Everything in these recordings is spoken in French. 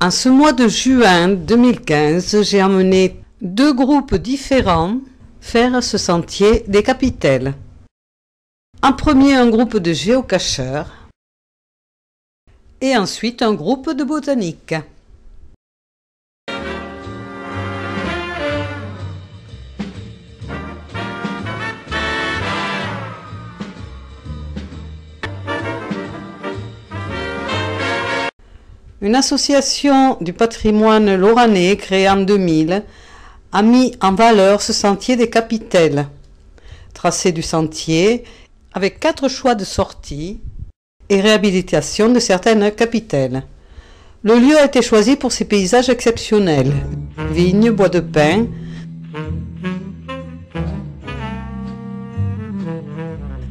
En ce mois de juin 2015, j'ai emmené 2 groupes différents faire ce sentier des Capitelles. En premier, un groupe de géocacheurs et ensuite un groupe de botanique. Une association du patrimoine lorrainais créée en 2000 a mis en valeur ce sentier des Capitelles. Tracé du sentier avec 4 choix de sortie et réhabilitation de certaines capitelles. Le lieu a été choisi pour ses paysages exceptionnels. Vignes, bois de pin,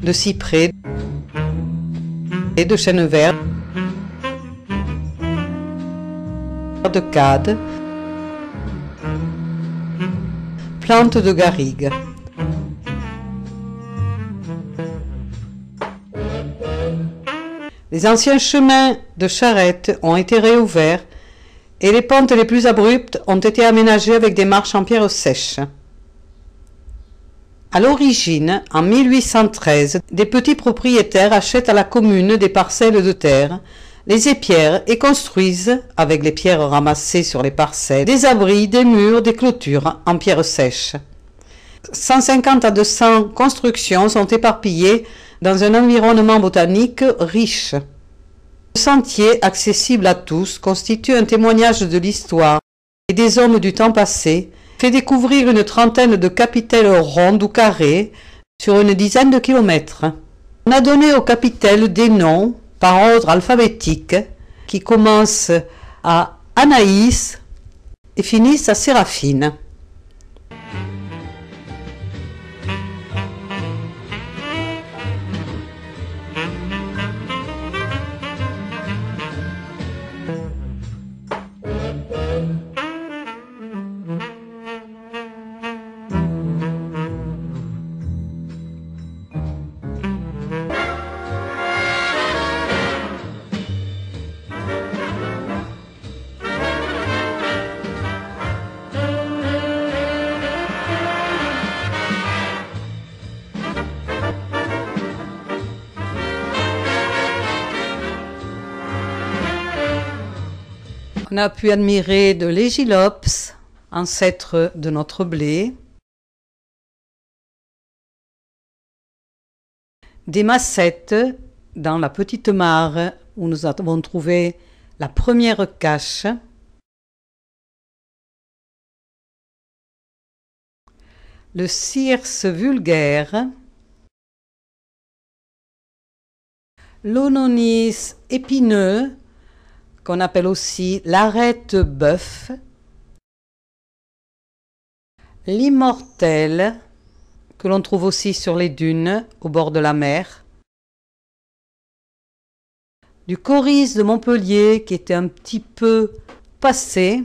de cyprès et de chênes verts, de cade, plantes de garrigue. Les anciens chemins de charrette ont été réouverts et les pentes les plus abruptes ont été aménagées avec des marches en pierre sèche. À l'origine, en 1813, des petits propriétaires achètent à la commune des parcelles de terre, les épièrent et construisent, avec les pierres ramassées sur les parcelles, des abris, des murs, des clôtures en pierre sèche. 150 à 200 constructions sont éparpillées dans un environnement botanique riche. Le sentier, accessible à tous, constitue un témoignage de l'histoire et des hommes du temps passé, fait découvrir une trentaine de capitelles rondes ou carrées sur une dizaine de kilomètres. On a donné aux capitelles des noms par ordre alphabétique qui commencent à Anaïs et finissent à Séraphine. On a pu admirer de l'Égilops, ancêtre de notre blé, des massettes dans la petite mare où nous avons trouvé la première cache, le cirse vulgaire, l'ononis épineux, qu'on appelle aussi l'arête-bœuf, l'immortel, que l'on trouve aussi sur les dunes, au bord de la mer, du corysse de Montpellier, qui était un petit peu passé,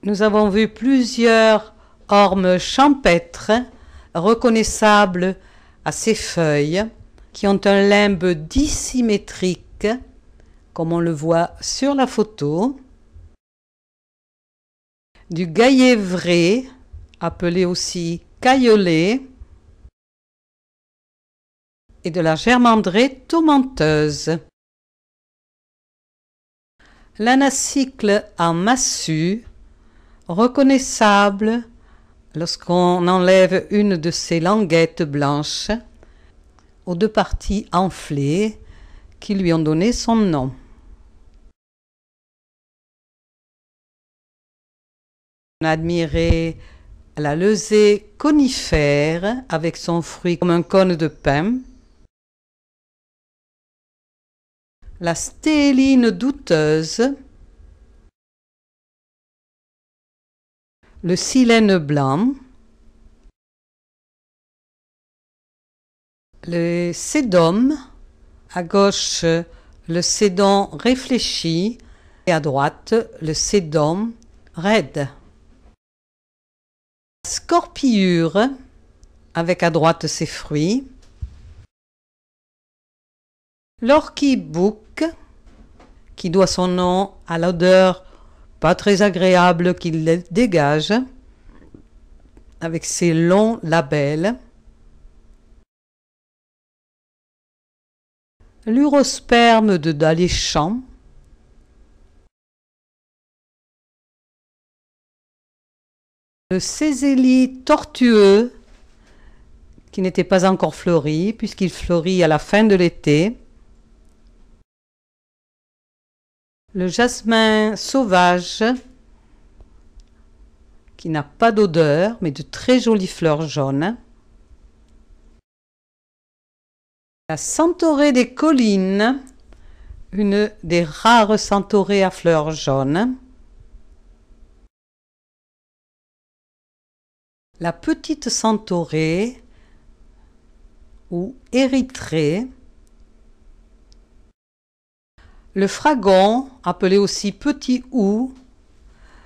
nous avons vu plusieurs ormes champêtres, reconnaissables à ses feuilles, qui ont un limbe dissymétrique, comme on le voit sur la photo, du gaillet vrai, appelé aussi caillelet, et de la germandraie tomenteuse. L'anacycle en massue, reconnaissable lorsqu'on enlève une de ses languettes blanches, aux 2 parties enflées qui lui ont donné son nom. On a admiré la lezée conifère avec son fruit comme un cône de pain, la stéline douteuse, le silène blanc, le sédum, à gauche le sédon réfléchi et à droite le sédum raide. Scorpiure, avec à droite ses fruits, L'orchis-bouc, qui doit son nom à l'odeur pas très agréable qu'il dégage, avec ses longs labelles. L'urosperme de Daléchamp. Le césélie tortueux, qui n'était pas encore fleuri, puisqu'il fleurit à la fin de l'été. Le jasmin sauvage, qui n'a pas d'odeur, mais de très jolies fleurs jaunes. La centaurée des collines, une des rares centaurées à fleurs jaunes. La petite centaurée, ou érythrée. Le fragon, appelé aussi petit hou,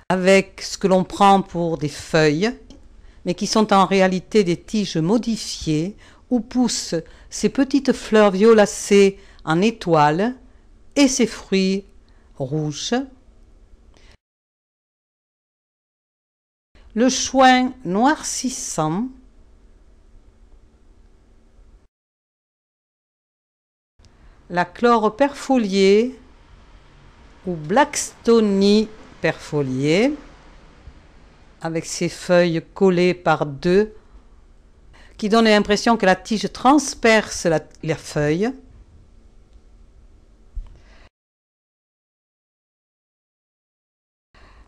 avec ce que l'on prend pour des feuilles, mais qui sont en réalité des tiges modifiées, où poussent ces petites fleurs violacées en étoiles et ses fruits rouges. Le choin noircissant. La chlore perfoliée ou Blackstony perfoliée, avec ses feuilles collées par deux, qui donne l'impression que la tige transperce la feuille.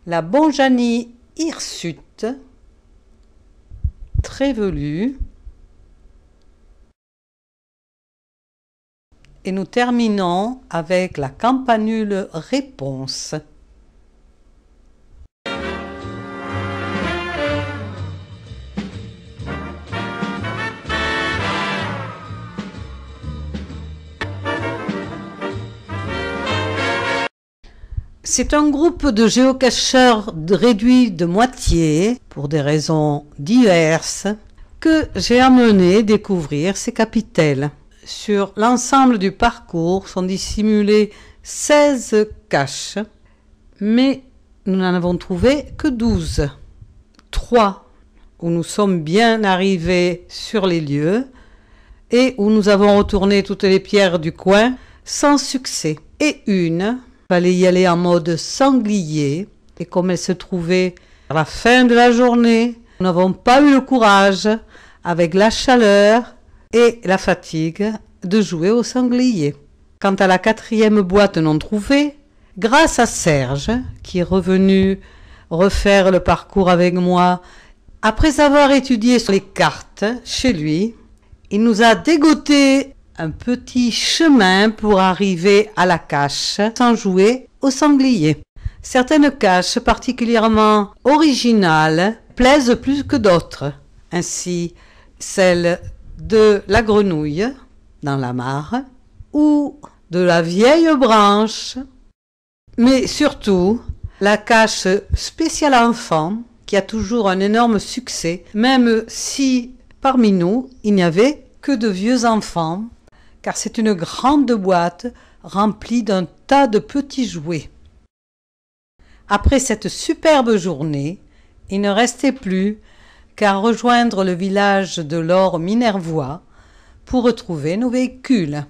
La Bonjanie hirsute, très velue. Et nous terminons avec la campanule réponse. C'est un groupe de géocacheurs réduits de moitié, pour des raisons diverses, que j'ai amené découvrir ces capitelles. Sur l'ensemble du parcours sont dissimulés 16 caches, mais nous n'en avons trouvé que 12. 3 où nous sommes bien arrivés sur les lieux et où nous avons retourné toutes les pierres du coin sans succès. Et une, il fallait y aller en mode sanglier, et comme elle se trouvait à la fin de la journée, nous n'avons pas eu le courage, avec la chaleur et la fatigue, de jouer au sanglier. Quant à la 4e boîte non trouvée, grâce à Serge, qui est revenu refaire le parcours avec moi, après avoir étudié sur les cartes chez lui, il nous a dégoté un petit chemin pour arriver à la cache sans jouer au sanglier. Certaines caches particulièrement originales plaisent plus que d'autres. Ainsi, celle de la grenouille dans la mare ou de la vieille branche, mais surtout la cache spéciale enfant qui a toujours un énorme succès, même si parmi nous il n'y avait que de vieux enfants, car c'est une grande boîte remplie d'un tas de petits jouets. Après cette superbe journée, il ne restait plus qu'à rejoindre le village de l'Or Minervois pour retrouver nos véhicules.